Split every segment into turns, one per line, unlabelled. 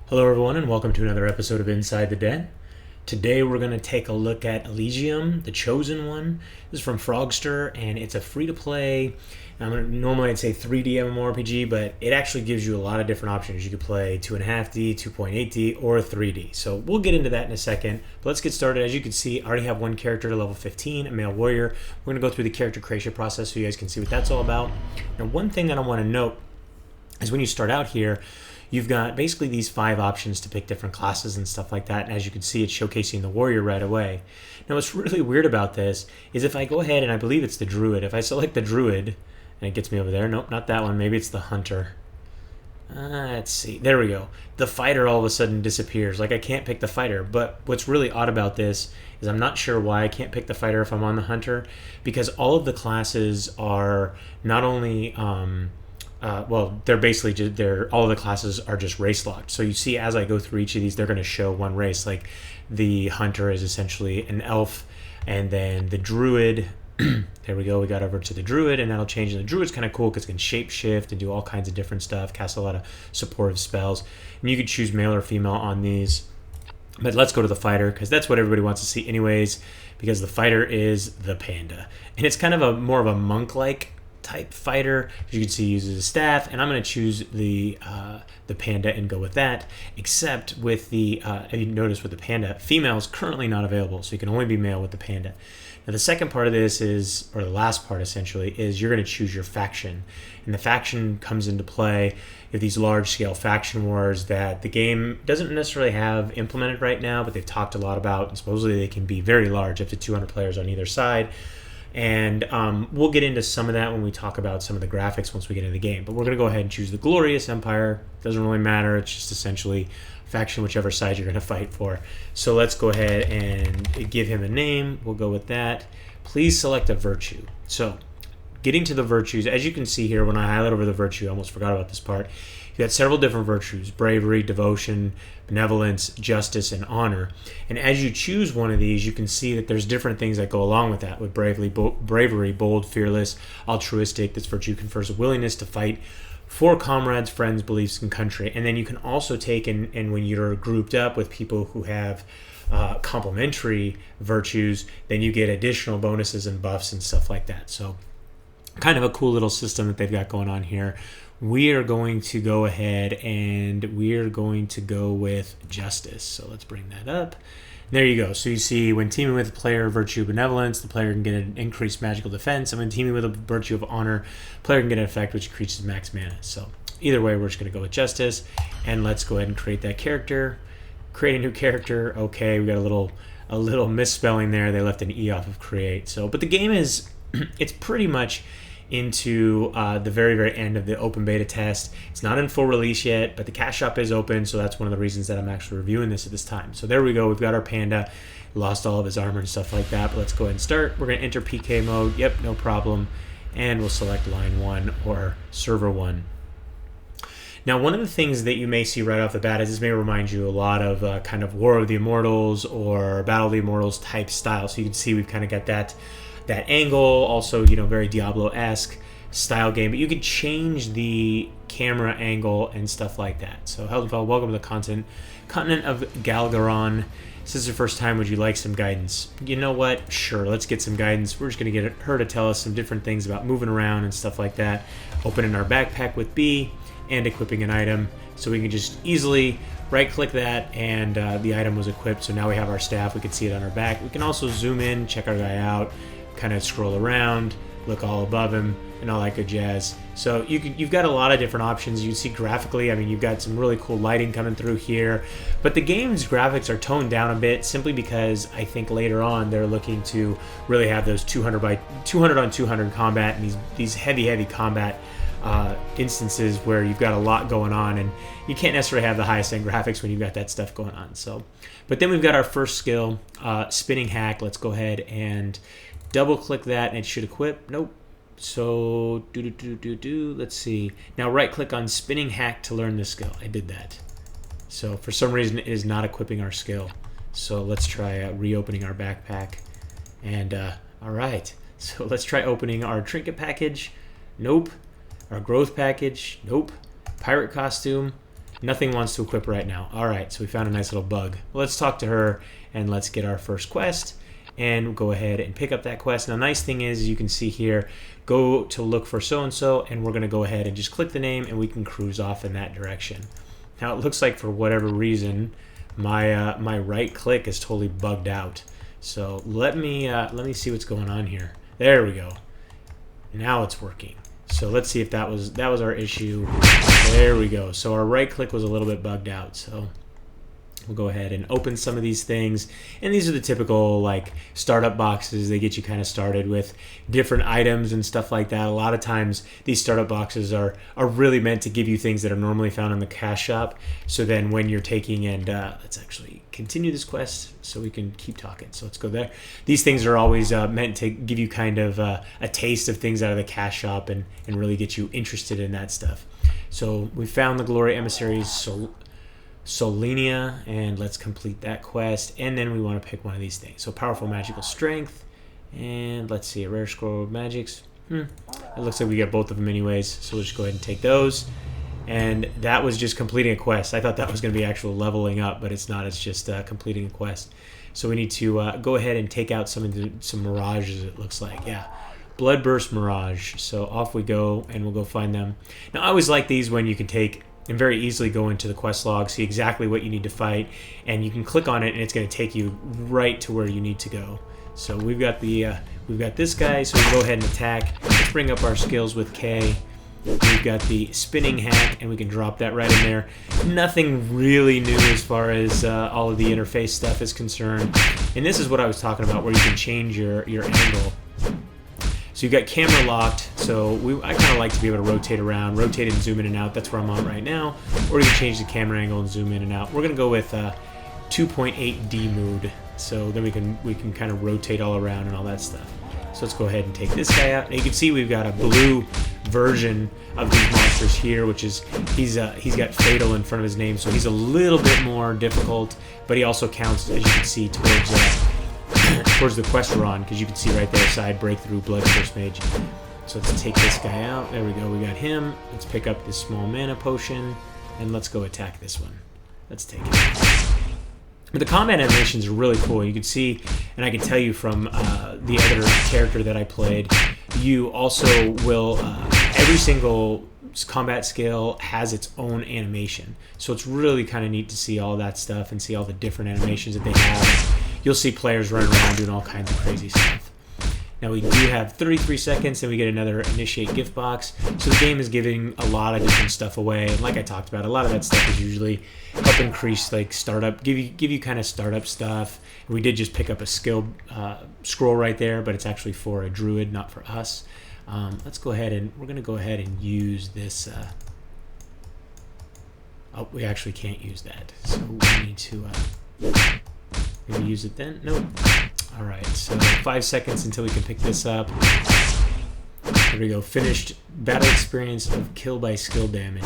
Hello everyone and welcome to another episode of Inside the Den. Today we're going to take a look at Eligium, the chosen one. This is from Frogster and it's a free-to-play, normally I'd say 3D MMORPG, but it actually gives you a lot of different options. You could play 2.5D, 2.8D, or 3D. So we'll get into that in a second, but let's get started. As you can see, I already have one character to level 15, a male warrior. We're going to go through the character creation process so you guys can see what that's all about. Now one thing that I want to note is when you start out here, you've got basically these 5 options to pick different classes and stuff like that. And as you can see, it's showcasing the warrior right away. Now, what's really weird about this is if I go ahead and I believe it's the druid. If I select the druid, and it gets me over there. Nope, not that one. Maybe it's the hunter. Let's see. There we go. The fighter all of a sudden disappears. Like I can't pick the fighter. But what's really odd about this is I'm not sure why I can't pick the fighter if I'm on the hunter, because all of the classes are not only they're basically just, all of the classes are just race locked. So you see, as I go through each of these, they're going to show one race. Like the hunter is essentially an elf, and then the druid. There we go. We got over to the druid, and that'll change. And the druid's kind of cool because it can shape shift and do all kinds of different stuff. Cast a lot of supportive spells, and you could choose male or female on these. But let's go to the fighter because that's what everybody wants to see, anyways. Because the fighter is the panda, and it's kind of a more of a monk-like type fighter. As you can see, he uses a staff, and I'm going to choose the panda and go with that. Except with the you notice with the panda, female is currently not available, so you can only be male with the panda. Now the second part of this is, or the last part essentially, is you're going to choose your faction, and the faction comes into play if these large-scale faction wars that the game doesn't necessarily have implemented right now, but they've talked a lot about, and supposedly they can be very large, up to 200 players on either side. And we'll get into some of that when we talk about some of the graphics once we get into the game. But we're going to go ahead and choose the Glorious Empire. Doesn't really matter. It's just essentially faction whichever side you're going to fight for. So let's go ahead and give him a name. We'll go with that. Please select a virtue. So getting to the virtues, as you can see here, when I highlight over the virtue, I almost forgot about this part. You got several different virtues: bravery, devotion, benevolence, justice, and honor. And as you choose one of these, you can see that there's different things that go along with that. With bravery, bold, fearless, altruistic. This virtue confers a willingness to fight for comrades, friends, beliefs, and country. And then you can also take, and when you're grouped up with people who have complementary virtues, then you get additional bonuses and buffs and stuff like that. So kind of a cool little system that they've got going on here. We are going to go ahead and we're going to go with justice. So let's bring that up. There you go. So you see, when teaming with a player virtue benevolence, the player can get an increased magical defense. And when teaming with a virtue of honor, the player can get an effect which increases max mana. So either way, we're just going to go with justice. And let's go ahead and create that character. Create a new character. Okay, we got a little misspelling there. They left an E off of create. So, but the game is, it's pretty much into the very, very end of the open beta test. It's not in full release yet, but the cash shop is open, so that's one of the reasons that I'm actually reviewing this at this time. So there we go. We've got our panda. Lost all of his armor and stuff like that, but let's go ahead and start. We're going to enter PK mode. Yep, no problem. And we'll select line 1 or server 1. Now, one of the things that you may see right off the bat is this may remind you a lot of kind of War of the Immortals or Battle of the Immortals type style. So you can see we've kind of got that angle, also, very Diablo-esque style game, but you could change the camera angle and stuff like that. So Heldenfeld, welcome to the continent of Galgaron. This is your first time. Would you like some guidance? You know what? Sure, let's get some guidance. We're just going to get her to tell us some different things about moving around and stuff like that. Opening our backpack with B and equipping an item. So we can just easily right-click that, and the item was equipped. So now we have our staff. We can see it on our back. We can also zoom in, check our guy out, kind of scroll around, look all above him, and all that good jazz. So you've got a lot of different options. You see graphically, I mean, you've got some really cool lighting coming through here, but the game's graphics are toned down a bit simply because I think later on they're looking to really have those 200 on 200 combat and these heavy combat instances where you've got a lot going on, and you can't necessarily have the highest end graphics when you've got that stuff going on. So, but then we've got our first skill, spinning hack. Let's go ahead and double click that and it should equip. Nope. So let's see. Now right click on spinning hack to learn this skill. I did that. So for some reason it is not equipping our skill. So let's try reopening our backpack. And all right. So let's try opening our trinket package. Nope. Our growth package. Nope. Pirate costume. Nothing wants to equip right now. All right, so we found a nice little bug. Well, let's talk to her and let's get our first quest. And we'll go ahead and pick up that quest. Now, the nice thing is you can see here, go to look for so-and-so, and we're going to go ahead and just click the name, and we can cruise off in that direction. Now, it looks like for whatever reason, my right click is totally bugged out. So let me see what's going on here. There we go. Now it's working. So let's see if that was our issue. There we go. So our right click was a little bit bugged out. So we'll go ahead and open some of these things. And these are the typical like startup boxes. They get you kind of started with different items and stuff like that. A lot of times these startup boxes are really meant to give you things that are normally found in the cash shop. So then when you're taking and let's actually continue this quest so we can keep talking. So let's go there. These things are always meant to give you kind of a taste of things out of the cash shop and really get you interested in that stuff. So we found the Glory Emissaries Solenia, and let's complete that quest. And then we want to pick one of these things. So powerful magical strength, and let's see, a rare scroll of magics. It looks like we got both of them anyways, so we'll just go ahead and take those. And that was just completing a quest. I thought that was going to be actual leveling up, but it's not. It's just completing a quest. So we need to go ahead and take out some mirages, it looks like. Yeah, Bloodburst Mirage. So off we go, and we'll go find them. Now, I always like these when you can take and very easily go into the quest log, see exactly what you need to fight, and you can click on it, and it's going to take you right to where you need to go. So we've got this guy, so we can go ahead and attack. Let's bring up our skills with K. We've got the spinning hack, and we can drop that right in there. Nothing really new as far as all of the interface stuff is concerned. And this is what I was talking about, where you can change your angle. So you've got camera locked, so I kind of like to be able to rotate around, rotate and zoom in and out. That's where I'm on right now. Or you can change the camera angle and zoom in and out. We're going to go with 2.8D mode, so then we can kind of rotate all around and all that stuff. So let's go ahead and take this guy out. And you can see we've got a blue version of these monsters here, which is he's got Fatal in front of his name, so he's a little bit more difficult, but he also counts, as you can see, towards the quest we're on, because you can see right there, side breakthrough, Bloodburst Mage. So let's take this guy out. There we go. We got him. Let's pick up this small mana potion, and let's go attack this one. Let's take it. But the combat animations are really cool. You can see, and I can tell you from the other character that I played, you also will, every single combat skill has its own animation. So it's really kind of neat to see all that stuff and see all the different animations that they have. You'll see players running around doing all kinds of crazy stuff. Now we do have 33 seconds, and we get another initiate gift box. So the game is giving a lot of different stuff away. And like I talked about, a lot of that stuff is usually help increase like startup, give you kind of startup stuff. And we did just pick up a skill scroll right there, but it's actually for a druid, not for us. Let's go ahead and we're going to go ahead and use this. Oh, we actually can't use that, so we need to maybe use it then. Nope. All right, so 5 seconds until we can pick this up. There we go. Finished battle experience of kill by skill damage.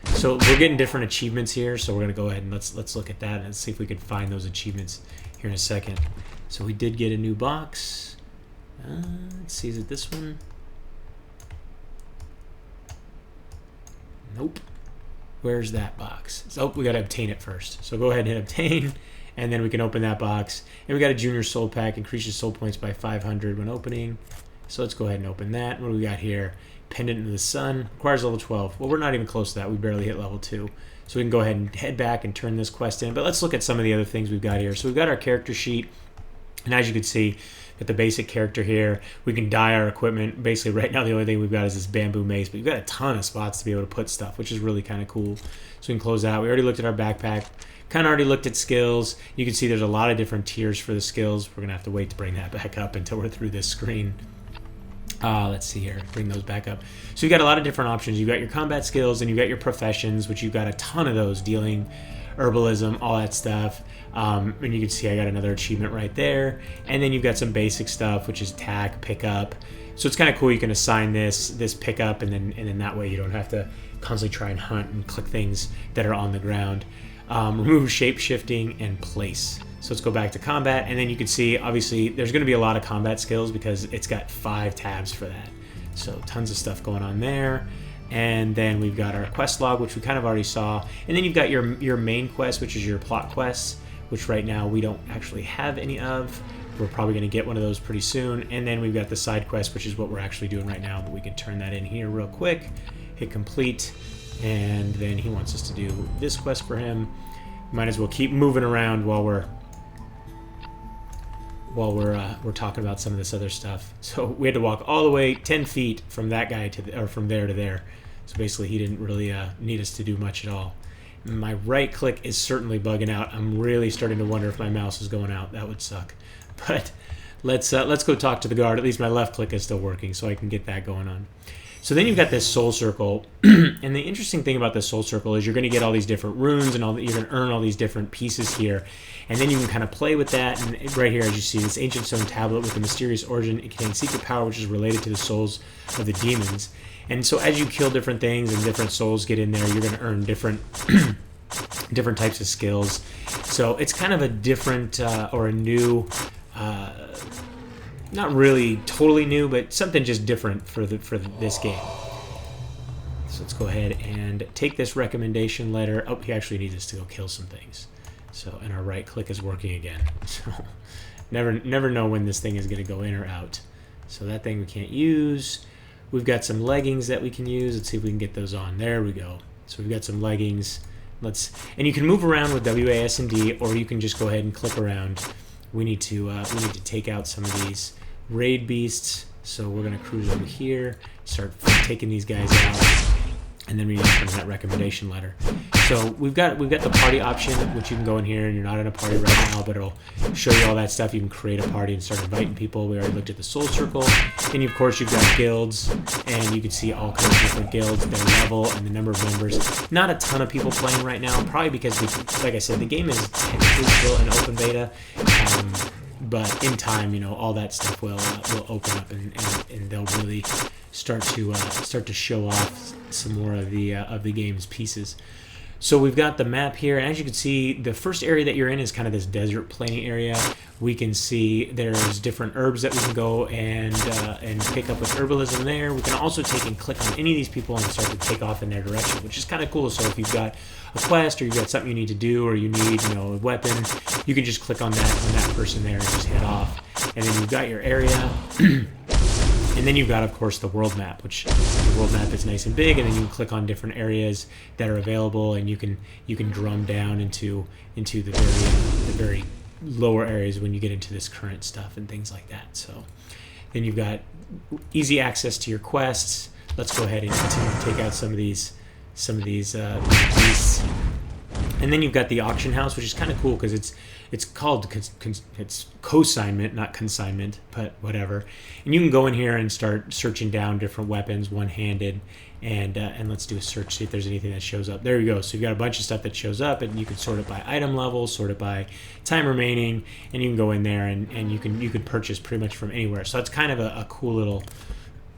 So we're getting different achievements here, so we're gonna go ahead and let's look at that and see if we can find those achievements here in a second. So we did get a new box. Let's see, is it this one? Nope. Where's that box? So we gotta obtain it first. So go ahead and hit obtain. And then we can open that box. And we got a junior soul pack, increases soul points by 500 when opening. So let's go ahead and open that. What do we got here? Pendant of the Sun, requires level 12. Well, we're not even close to that. We barely hit level 2. So we can go ahead and head back and turn this quest in. But let's look at some of the other things we've got here. So we've got our character sheet. And as you can see, got the basic character here. We can dye our equipment. Basically, right now, the only thing we've got is this bamboo mace. But we've got a ton of spots to be able to put stuff, which is really kind of cool. So we can close out. We already looked at our backpack. Kind of already looked at skills. You can see there's a lot of different tiers for the skills. We're going to have to wait to bring that back up until we're through this screen. Let's see here. Bring those back up. So you've got a lot of different options. You've got your combat skills, and you've got your professions, which you've got a ton of those, dealing, herbalism, all that stuff. And you can see I got another achievement right there. And then you've got some basic stuff, which is attack, pickup. So it's kind of cool. You can assign this pickup, and then that way you don't have to constantly try and hunt and click things that are on the ground. Remove shape shifting and place. So let's go back to combat, and then you can see obviously there's going to be a lot of combat skills because it's got 5 tabs for that. So tons of stuff going on there. And then we've got our quest log, which we kind of already saw. And then you've got your main quest, which is your plot quests, which right now we don't actually have any of. We're probably going to get one of those pretty soon. And then we've got the side quest, which is what we're actually doing right now, but we can turn that in here real quick, hit complete, and then he wants us to do this quest for him. Might as well keep moving around while we're talking about some of this other stuff. So we had to walk all the way 10 feet from that guy to from there to there. So basically he didn't really need us to do much at all. My right click is certainly bugging out. I'm really starting to wonder if my mouse is going out. That would suck. But let's go talk to the guard. At least my left click is still working, so I can get that going on. So then you've got this soul circle, and the interesting thing about the soul circle is you're going to get all these different runes, and you're going to earn all these different pieces here, and then you can kind of play with that. And right here, as you see, this ancient stone tablet with a mysterious origin, it contains secret power which is related to the souls of the demons. And so as you kill different things and different souls get in there, you're going to earn different different types of skills. So it's kind of a different or a new. Not really totally new, but something just different for this game. So let's go ahead and take this recommendation letter. Oh, he actually needs us to go kill some things. So, and our right click is working again. So never know when this thing is going to go in or out. So that thing we can't use. We've got some leggings that we can use. Let's see if we can get those on. There we go. So we've got some leggings. And you can move around with WAS and D, or you can just go ahead and click around. We need to take out some of these raid beasts, so we're going to cruise over here, start taking these guys out, and then we need to turn that recommendation letter. So we've got the party option, which you can go in here, and you're not in a party right now, but it'll show you all that stuff. You can create a party and start inviting people. We already looked at the soul circle, and of course you've got guilds, and you can see all kinds of different guilds, their level, and the number of members. Not a ton of people playing right now, probably because, like I said, the game is technically still an open beta. But in time, all that stuff will open up, and they'll really start to show off some more of the game's pieces. So we've got the map here, and as you can see, the first area that you're in is kind of this desert plainy area. We can see there's different herbs that we can go and pick up with herbalism there. We can also take and click on any of these people and start to take off in their direction, which is kind of cool. So if you've got a quest or you've got something you need to do, or you need a weapon, you can just click on that person there and just head off. And then you've got your area. And then you've got, of course, the world map, which the world map is nice and big, and then you can click on different areas that are available, and you can drum down into the very lower areas when you get into this current stuff and things like that. So then you've got easy access to your quests. Let's go ahead and continue to take out some of these beasts. And then you've got the auction house, which is kind of cool because it's called it's consignment, not consignment, but whatever. And you can go in here and start searching down different weapons, one-handed, and let's do a search, see if there's anything that shows up. There you go. So you've got a bunch of stuff that shows up, and you can sort it by item level, sort it by time remaining, and you can go in there and you can purchase pretty much from anywhere. So that's kind of a cool little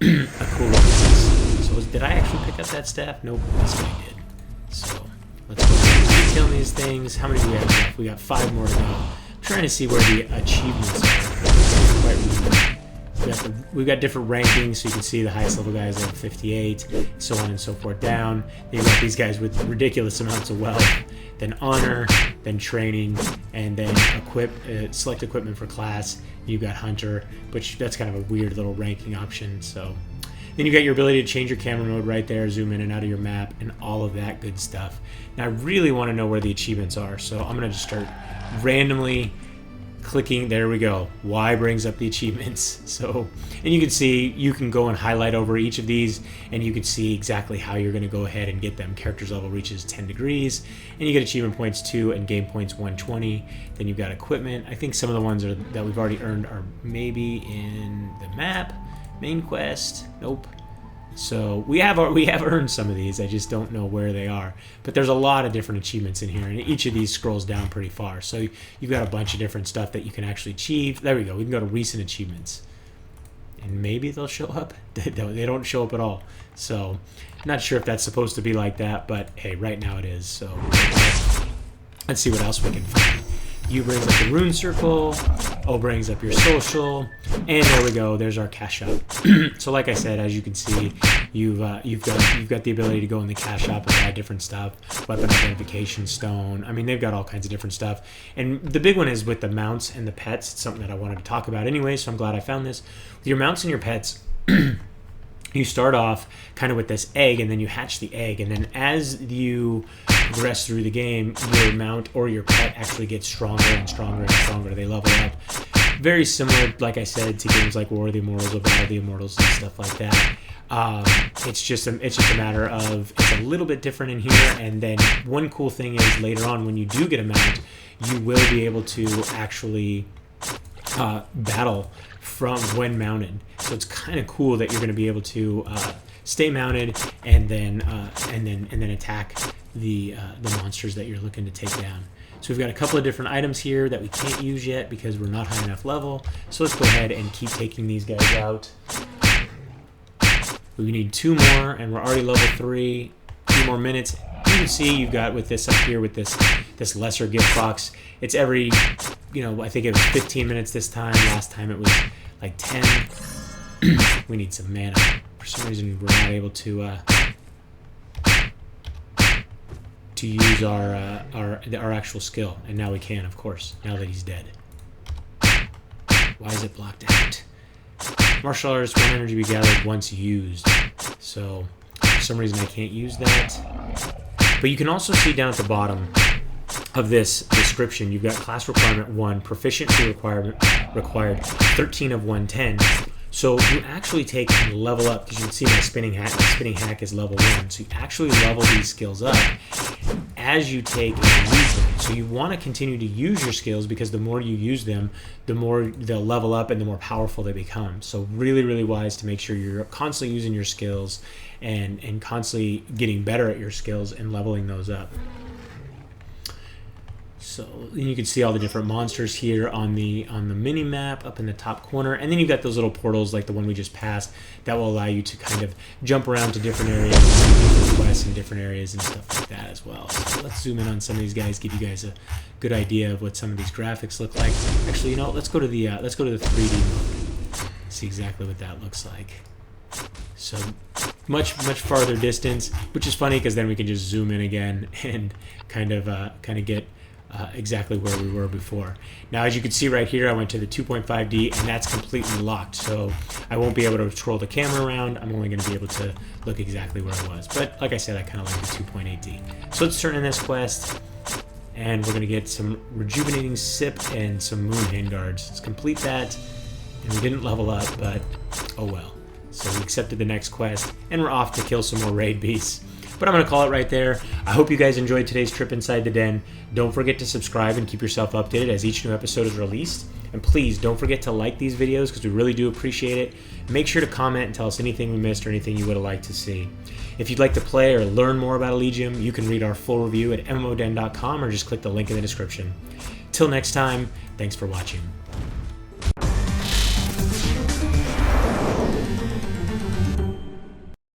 piece. So did I actually pick up that staff? Nope, this guy did. So let's go ahead and detail these things. How many do we have left? We got 5 more to go. I'm trying to see where the achievements are. I don't quite remember. We've got different rankings, so you can see the highest level guys are 58, so on and so forth down. You've got these guys with ridiculous amounts of wealth, then honor, then training, and then select equipment for class. You've got hunter, which that's kind of a weird little ranking option. So then you got your ability to change your camera mode right there, zoom in and out of your map, and all of that good stuff. Now I really want to know where the achievements are, so I'm going to just start randomly clicking. There we go. Y brings up the achievements. So, and you can see, you can go and highlight over each of these, and you can see exactly how you're going to go ahead and get them. Character's level reaches 10 degrees, and you get achievement points 2 and game points 120. Then you've got equipment. I think some of the ones that we've already earned are maybe in the map, main quest. Nope. So we have earned some of these. I just don't know where they are. But there's a lot of different achievements in here, and each of these scrolls down pretty far. So you've got a bunch of different stuff that you can actually achieve. There we go. We can go to recent achievements, and maybe they'll show up. They don't show up at all. So not sure if that's supposed to be like that, but hey, right now it is. So let's see what else we can find. U brings up the rune circle, O brings up your social, and there we go. There's our cash shop. So like I said, as you can see, you've got the ability to go in the cash shop and buy different stuff, weapon identification stone. I mean, they've got all kinds of different stuff. And the big one is with the mounts and the pets. It's something that I wanted to talk about anyway, so I'm glad I found this. With your mounts and your pets, you start off kind of with this egg, and then you hatch the egg, and then as you progress through the game, your mount or your pet actually gets stronger and stronger and stronger. They level up. Very similar, like I said, to games like War of the Immortals or Battle of the Immortals and stuff like that. It's just a matter of, it's a little bit different in here. And then one cool thing is later on, when you do get a mount, you will be able to actually battle from when mounted. So it's kind of cool that you're going to be able to stay mounted and then attack the monsters that you're looking to take down. So we've got a couple of different items here that we can't use yet because we're not high enough level. So let's go ahead and keep taking these guys out. We need 2 more, and we're already level 3. 2 more minutes. You can see you've got with this up here with this lesser gift box. It's every, I think it was 15 minutes this time. Last time it was like 10. We need some mana. For some reason, we're not able to use our actual skill, and now we can, of course, now that he's dead. Why is it blocked out? Martial arts, 1 energy be gathered once used. So for some reason I can't use that. But you can also see down at the bottom of this description, you've got class requirement 1, proficiency required 13 of 110. So you actually take and level up, because you can see my spinning hack. My spinning hack is level 1. So you actually level these skills up as you take and use them. So you want to continue to use your skills, because the more you use them, the more they'll level up and the more powerful they become. So really, really wise to make sure you're constantly using your skills and constantly getting better at your skills and leveling those up. So you can see all the different monsters here on the mini map up in the top corner, and then you've got those little portals like the one we just passed that will allow you to kind of jump around to different areas, different quests in different areas and stuff like that as well. So let's zoom in on some of these guys, give you guys a good idea of what some of these graphics look like. Actually, let's go to the 3D mode. See exactly what that looks like. So much farther distance, which is funny because then we can just zoom in again and kind of get exactly where we were before. Now, as you can see right here, I went to the 2.5D, and that's completely locked. So I won't be able to troll the camera around. I'm only going to be able to look exactly where it was. But like I said, I kind of like the 2.8D. So let's turn in this quest, and we're going to get some rejuvenating sip and some moon handguards. Let's complete that. And we didn't level up, but oh well. So we accepted the next quest, and we're off to kill some more raid beasts. But I'm going to call it right there. I hope you guys enjoyed today's trip inside the den. Don't forget to subscribe and keep yourself updated as each new episode is released. And please don't forget to like these videos, because we really do appreciate it. Make sure to comment and tell us anything we missed or anything you would have liked to see. If you'd like to play or learn more about Eligium, you can read our full review at MMODen.com or just click the link in the description. Till next time, thanks for watching.